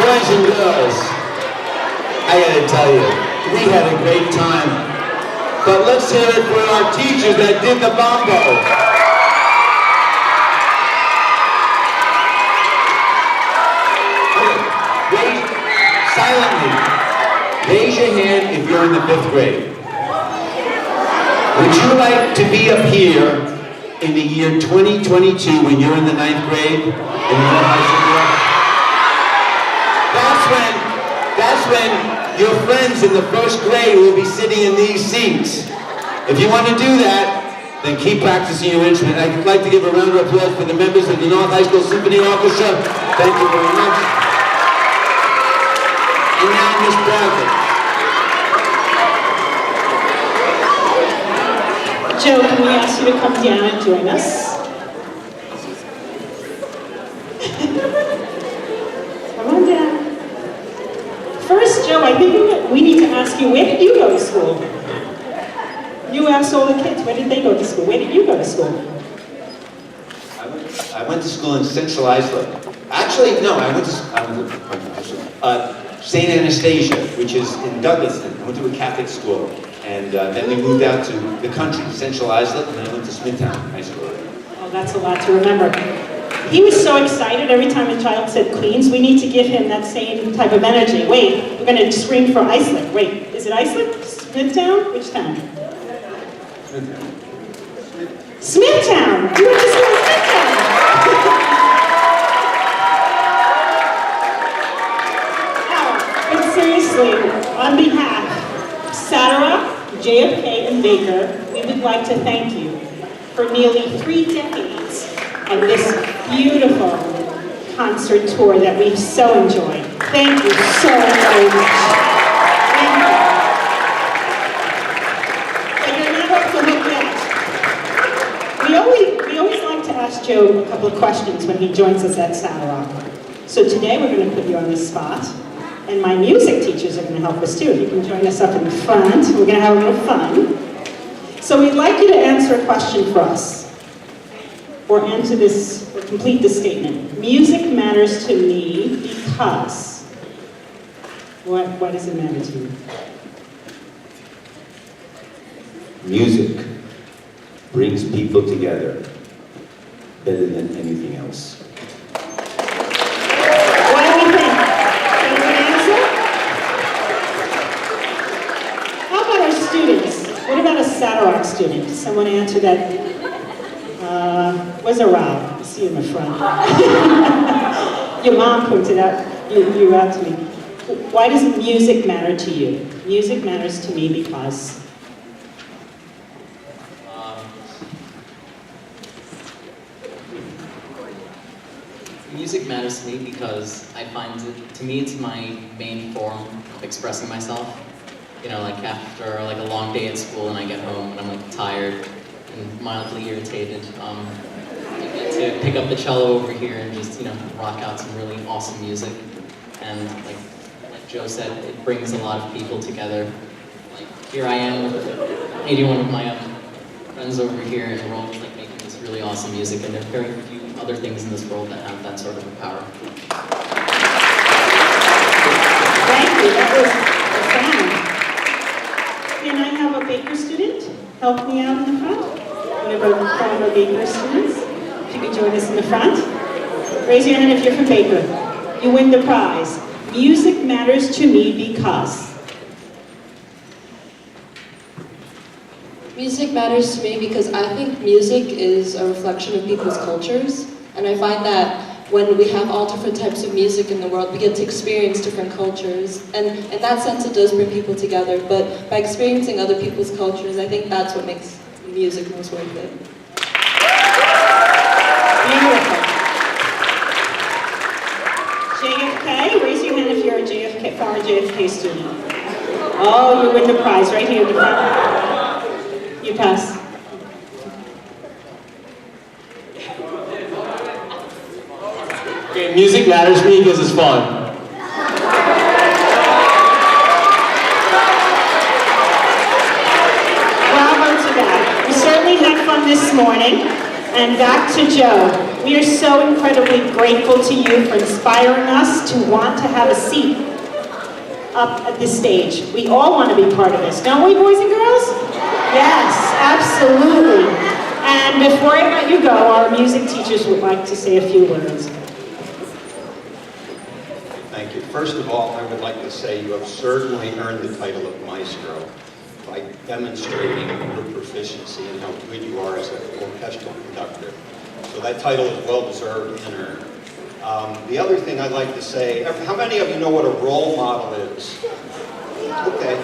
Boys and girls, I gotta tell you, we had a great time. But let's hear it for our teachers that did the bombo. Silently, raise your hand if you're in the 5th grade. Would you like to be up here in the year 2022 when you're in the 9th grade? That's when your friends in the 1st grade will be sitting in these seats. If you want to do that, then keep practicing your instrument. I'd like to give a round of applause for the members of the North High School Symphony Orchestra. Thank you very much. And now Miss Bradley. Joe, can we ask you to come down and join us? Come on down. First, Joe, I think we need to ask you, where did you go to school? You asked all the kids, where did they go to school? Where did you go to school? I went to school in Central Iceland. Actually, no, I went to St. Anastasia, which is in Douglaston. I went to a Catholic school. And then we moved out to the country, Central Iceland, and then I went to Smithtown High School. Oh, that's a lot to remember. He was so excited every time a child said Queens. We need to give him that same type of energy. Wait, we're going to scream for Iceland. Wait, is it Iceland? Smithtown? Which town? Smithtown. Smithtown! You went to school in Smithtown! Oh, but seriously, on behalf of Satara, JFK, and Baker, we would like to thank you for nearly 3 decades of this beautiful concert tour that we've so enjoyed. Thank you so very much. Thank you. But you're not off the hook yet. We always like to ask Joe a couple of questions when he joins us at Satara. So today we're going to put you on the spot. And my music teachers are going to help us too. You can join us up in the front. We're going to have a little fun. So we'd like you to answer a question for us. Or answer this, or complete this statement. Music matters to me because... Why does it matter to you? Music brings people together better than anything else. What about a Satellite student? Someone answer that. Where's a Rob? I see you in the front. Your mom pointed out, you out to me. Why does music matter to you? Music matters to me because... Music matters to me because I find it, to me, it's my main form of expressing myself. You know, like after like a long day at school and I get home and I'm like tired and mildly irritated, I get to pick up the cello over here and just, you know, rock out some really awesome music. And like Joe said, it brings a lot of people together. Like here I am with 81 of my friends over here and we're all like making this really awesome music, and there are very few other things in this world that have that sort of a power. Thank you, that was profound. Can I have a Baker student help me out in the front? One of our former Baker students. If you could join us in the front. Raise your hand if you're from Baker. You win the prize. Music matters to me because. Music matters to me because I think music is a reflection of people's cultures. And I find that when we have all different types of music in the world, we get to experience different cultures. And in that sense, it does bring people together. But by experiencing other people's cultures, I think that's what makes music most worth it. Beautiful. JFK, raise your hand if you're a JFK, former JFK student. Oh, you win the prize right here in the front. You pass. Okay, music matters to me because it's fun. Bravo to that. We certainly had fun this morning. And back to Joe. We are so incredibly grateful to you for inspiring us to want to have a seat up at this stage. We all want to be part of this, don't we, boys and girls? Yes, absolutely. And before I let you go, our music teachers would like to say a few words. Thank you. First of all, I would like to say you have certainly earned the title of maestro by demonstrating your proficiency and how good you are as an orchestral conductor. So that title is well-deserved and earned. The other thing I'd like to say, how many of you know what a role model is? Okay.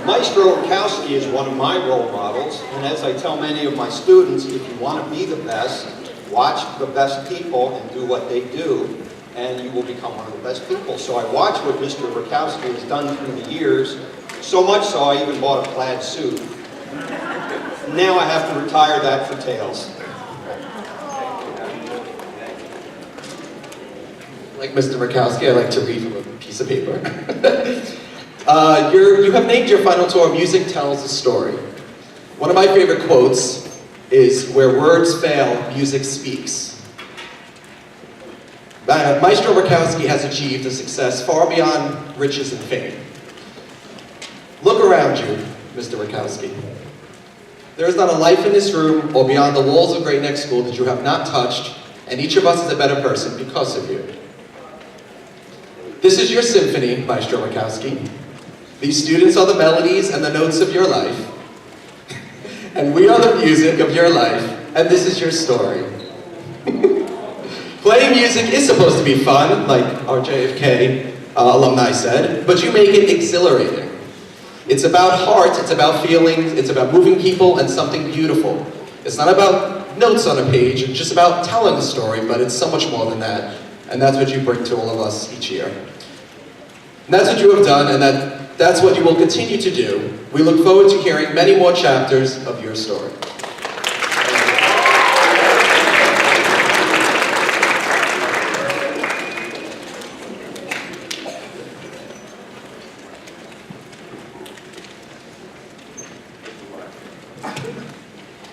Maestro Tchaikovsky is one of my role models, and as I tell many of my students, if you want to be the best, watch the best people and do what they do, and you will become one of the best people. So I watch what Mr. Tchaikovsky has done through the years, so much so I even bought a plaid suit. Now I have to retire that for tails. Like Mr. Tchaikovsky, I like to read from a piece of paper. You have named your final tour, Music Tells a Story. One of my favorite quotes is, "Where words fail, music speaks." Maestro Tchaikovsky has achieved a success far beyond riches and fame. Look around you, Mr. Tchaikovsky. There is not a life in this room or beyond the walls of Great Neck School that you have not touched, and each of us is a better person because of you. This is your symphony, Maestro Tchaikovsky. These students are the melodies and the notes of your life. And we are the music of your life, and this is your story. Playing music is supposed to be fun, like our JFK alumni said, but you make it exhilarating. It's about heart, it's about feelings, it's about moving people and something beautiful. It's not about notes on a page, it's just about telling a story, but it's so much more than that. And that's what you bring to all of us each year. And that's what you have done, and that's what you will continue to do. We look forward to hearing many more chapters of your story.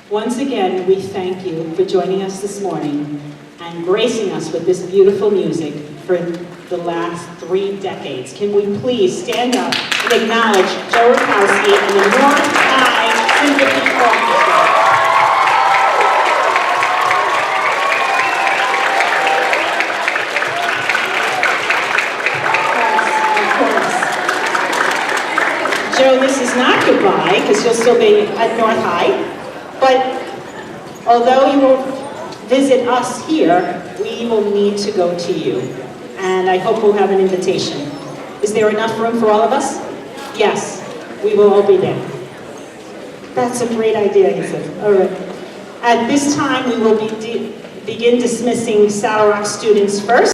Once again, we thank you for joining us this morning and gracing us with this beautiful music for the last 3 decades. Can we please stand up and acknowledge Joe Rakowski and the North High Symphony Orchestra. Yes, of course. Joe, this is not goodbye, because you'll still be at North High, but although you will visit us here, we will need to go to you. And I hope we'll have an invitation. Is there enough room for all of us? Yes, we will all be there. That's a great idea, he said. All right. At this time, we will begin dismissing Saddle Rock students first.